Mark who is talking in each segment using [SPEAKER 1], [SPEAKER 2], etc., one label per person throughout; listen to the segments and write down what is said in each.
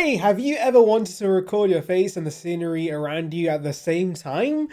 [SPEAKER 1] Hey, have you ever wanted to record your face and the scenery around you at the same time?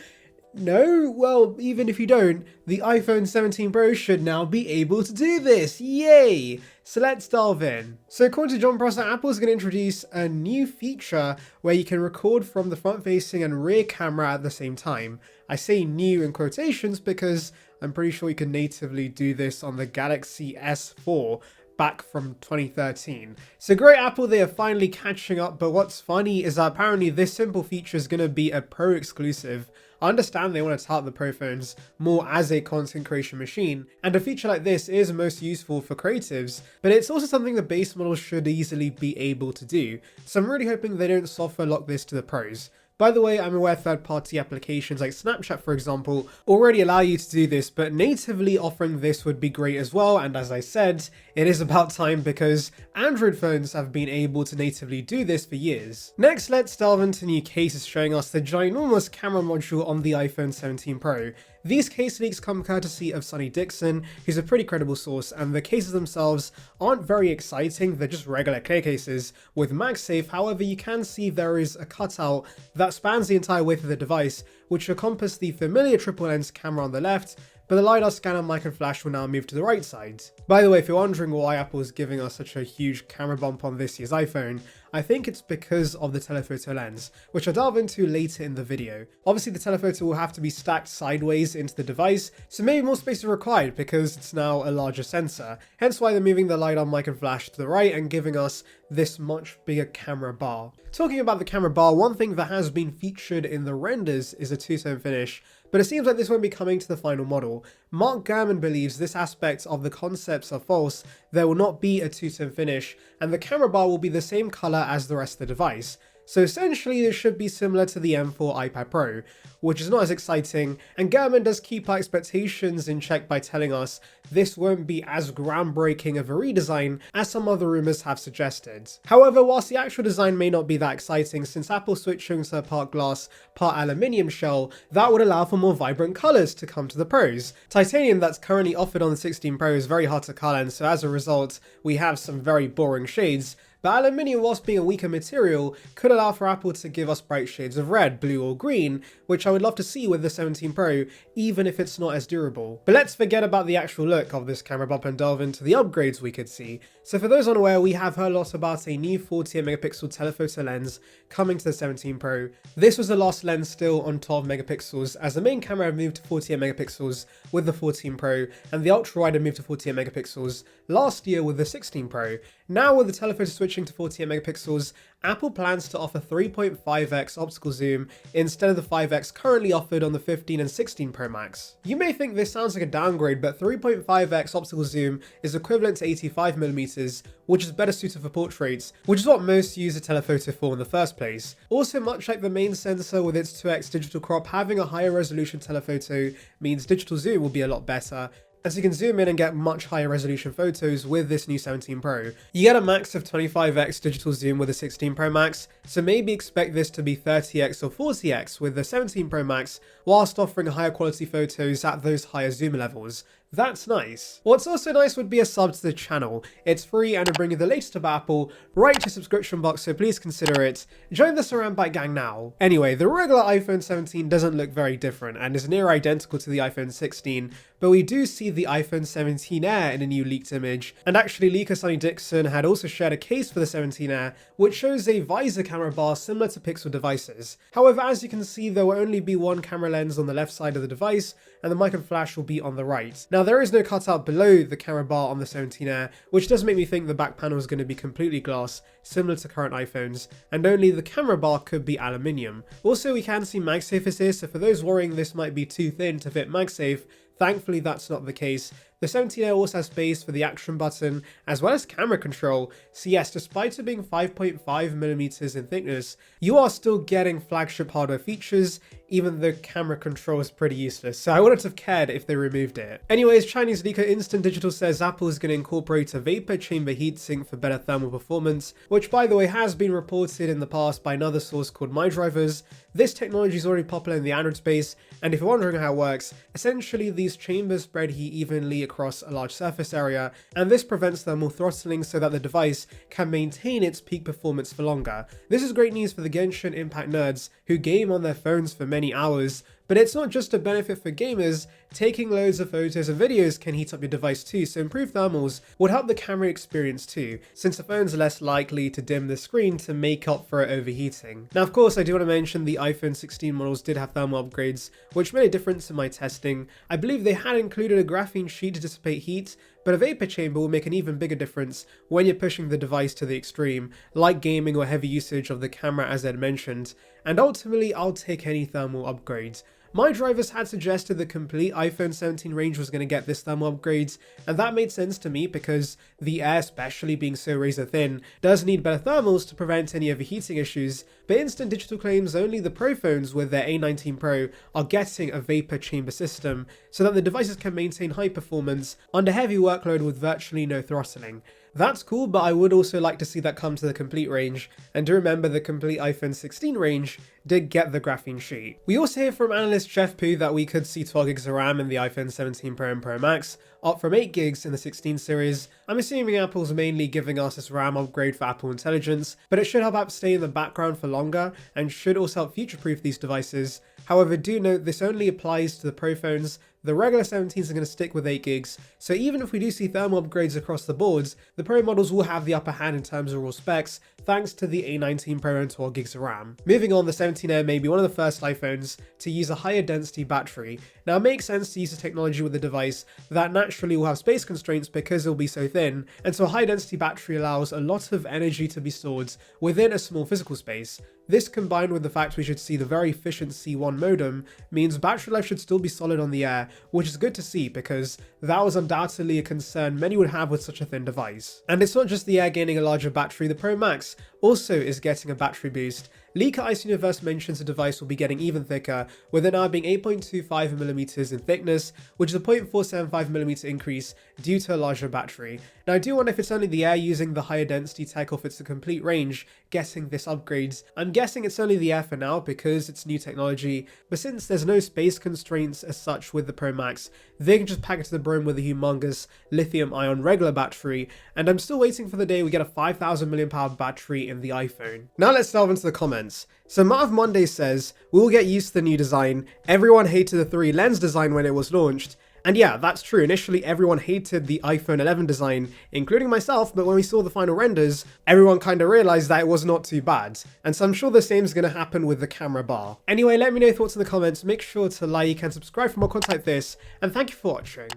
[SPEAKER 1] No? Well, even if you don't, the iPhone 17 Pro should now be able to do this. Yay! So let's delve in. So according to John Prosser, Apple is going to introduce a new feature where you can record from the front-facing and rear camera at the same time. I say new in quotations because I'm pretty sure you can natively do this on the Galaxy S4 back from 2013. So great Apple, they are finally catching up, but what's funny is that apparently this simple feature is going to be a Pro exclusive. I understand they want to tout the Pro phones more as a content creation machine, and a feature like this is most useful for creatives, but it's also something the base model should easily be able to do. So I'm really hoping they don't software lock this to the Pros. By the way, I'm aware third-party applications like Snapchat, for example, already allow you to do this, but natively offering this would be great as well, and as I said, it is about time because Android phones have been able to natively do this for years. Next, let's delve into new cases showing us the ginormous camera module on the iPhone 17 Pro. These case leaks come courtesy of Sonny Dixon, who's a pretty credible source, and the cases themselves aren't very exciting, they're just regular clear cases with MagSafe. However, you can see there is a cutout that spans the entire width of the device, which will encompass the familiar triple lens camera on the left, but the LiDAR scanner, mic and flash will now move to the right side. By the way, if you're wondering why Apple is giving us such a huge camera bump on this year's iPhone, I think it's because of the telephoto lens, which I'll delve into later in the video. Obviously the telephoto will have to be stacked sideways into the device, so maybe more space is required because it's now a larger sensor, hence why they're moving the LiDAR, mic and flash to the right and giving us this much bigger camera bar. Talking about the camera bar, one thing that has been featured in the renders is a two-tone finish, but it seems like this won't be coming to the final model. Mark Gurman believes this aspect of the concepts are false, there will not be a two-tone finish, and the camera bar will be the same color as the rest of the device. So essentially this should be similar to the M4 iPad Pro, which is not as exciting, and Gurman does keep our expectations in check by telling us this won't be as groundbreaking of a redesign as some other rumours have suggested. However, whilst the actual design may not be that exciting, since Apple's switching to a part glass, part aluminium shell, that would allow for more vibrant colours to come to the Pros. Titanium that's currently offered on the 16 Pro is very hard to colour, and so as a result we have some very boring shades. But aluminium, whilst being a weaker material, could allow for Apple to give us bright shades of red, blue or green, which I would love to see with the 17 Pro, even if it's not as durable. But let's forget about the actual look of this camera bump and delve into the upgrades we could see. So for those unaware, we have heard a lot about a new 48 megapixel telephoto lens coming to the 17 Pro. This was the last lens still on 12 megapixels, as the main camera had moved to 48 megapixels with the 14 Pro, and the ultra wide had moved to 48 megapixels last year with the 16 Pro. Now with the telephoto switching to 48 megapixels, Apple plans to offer 3.5x optical zoom instead of the 5x currently offered on the 15 and 16 Pro Max. You may think this sounds like a downgrade, but 3.5x optical zoom is equivalent to 85mm, which is better suited for portraits, which is what most use a telephoto for in the first place. Also, much like the main sensor with its 2x digital crop, having a higher resolution telephoto means digital zoom will be a lot better, as you can zoom in and get much higher resolution photos with this new 17 Pro. You get a max of 25x digital zoom with the 16 Pro Max, so maybe expect this to be 30x or 40x with the 17 Pro Max, whilst offering higher quality photos at those higher zoom levels. That's nice. What's also nice would be a sub to the channel. It's free and it'll bring you the latest about Apple right to your subscription box, so please consider it. Join the Saranbyte gang now. Anyway, the regular iPhone 17 doesn't look very different and is near identical to the iPhone 16, but we do see the iPhone 17 Air in a new leaked image, and actually leaker Sonny Dixon had also shared a case for the 17 Air, which shows a visor camera bar similar to Pixel devices. However, as you can see, there will only be one camera lens on the left side of the device, and the mic and flash will be on the right. Now, there is no cutout below the camera bar on the 17 Air, which does make me think the back panel is going to be completely glass, similar to current iPhones, and only the camera bar could be aluminium. Also, we can see MagSafe is here, so for those worrying this might be too thin to fit MagSafe, thankfully that's not the case. The 17 Air also has space for the action button as well as camera control, so yes, despite it being 5.5mm in thickness, you are still getting flagship hardware features even though camera control is pretty useless, so I wouldn't have cared if they removed it. Anyways, Chinese leaker Instant Digital says Apple is going to incorporate a vapor chamber heatsink for better thermal performance, which by the way has been reported in the past by another source called MyDrivers. This technology is already popular in the Android space, and if you're wondering how it works, essentially these chambers spread heat evenly across a large surface area, and this prevents thermal throttling so that the device can maintain its peak performance for longer. This is great news for the Genshin Impact nerds who game on their phones for many hours, but it's not just a benefit for gamers. Taking loads of photos and videos can heat up your device too, so improved thermals would help the camera experience too, since the phone's less likely to dim the screen to make up for it overheating. Now of course I do want to mention the iPhone 16 models did have thermal upgrades, which made a difference in my testing. I believe they had included a graphene sheet to dissipate heat, but a vapor chamber will make an even bigger difference when you're pushing the device to the extreme, like gaming or heavy usage of the camera as Ed mentioned, and ultimately I'll take any thermal upgrades. MyDrivers had suggested the complete iPhone 17 range was going to get this thermal upgrades, and that made sense to me because the Air, especially being so razor thin, does need better thermals to prevent any overheating issues, but Instant Digital claims only the Pro phones with their A19 Pro are getting a vapor chamber system, so that the devices can maintain high performance under heavy workload with virtually no throttling. That's cool, but I would also like to see that come to the complete range, and do remember the complete iPhone 16 range did get the graphene sheet. We also hear from analyst Jeff Poo that we could see 12 gigs of RAM in the iPhone 17 Pro and Pro Max, up from 8 gigs in the 16 series. I'm assuming Apple's mainly giving us this RAM upgrade for Apple Intelligence, but it should help apps stay in the background for longer and should also help future-proof these devices. However, do note this only applies to the Pro phones. The regular 17s are going to stick with 8 gigs, so even if we do see thermal upgrades across the boards, the Pro models will have the upper hand in terms of raw specs, thanks to the A19 Pro and 12 gigs of RAM. Moving on, the 17 Air may be one of the first iPhones to use a higher density battery. Now it makes sense to use the technology with a device that naturally will have space constraints because it will be so thin, and so a high density battery allows a lot of energy to be stored within a small physical space. This combined with the fact we should see the very efficient C1 modem means battery life should still be solid on the Air, which is good to see because that was undoubtedly a concern many would have with such a thin device. And it's not just the Air gaining a larger battery, the Pro Max also is getting a battery boost. Leaker Ice Universe mentions the device will be getting even thicker, with it now being 8.25mm in thickness, which is a 0.475mm increase due to a larger battery. Now I do wonder if it's only the Air using the higher density tech or if it's the complete range getting this upgrades. I'm guessing it's only the Air for now because it's new technology, but since there's no space constraints as such with the Pro Max, they can just pack it to the brim with a humongous lithium-ion regular battery, and I'm still waiting for the day we get a 5,000 mAh battery in the iPhone. Now let's delve into the comments. So Marv Monday says, we will get used to the new design. Everyone hated the 3 lens design when it was launched. And yeah, that's true. Initially, everyone hated the iPhone 11 design, including myself, but when we saw the final renders, everyone kind of realized that it was not too bad. And so I'm sure the same is going to happen with the camera bar. Anyway, let me know your thoughts in the comments. Make sure to like and subscribe for more content like this, and thank you for watching.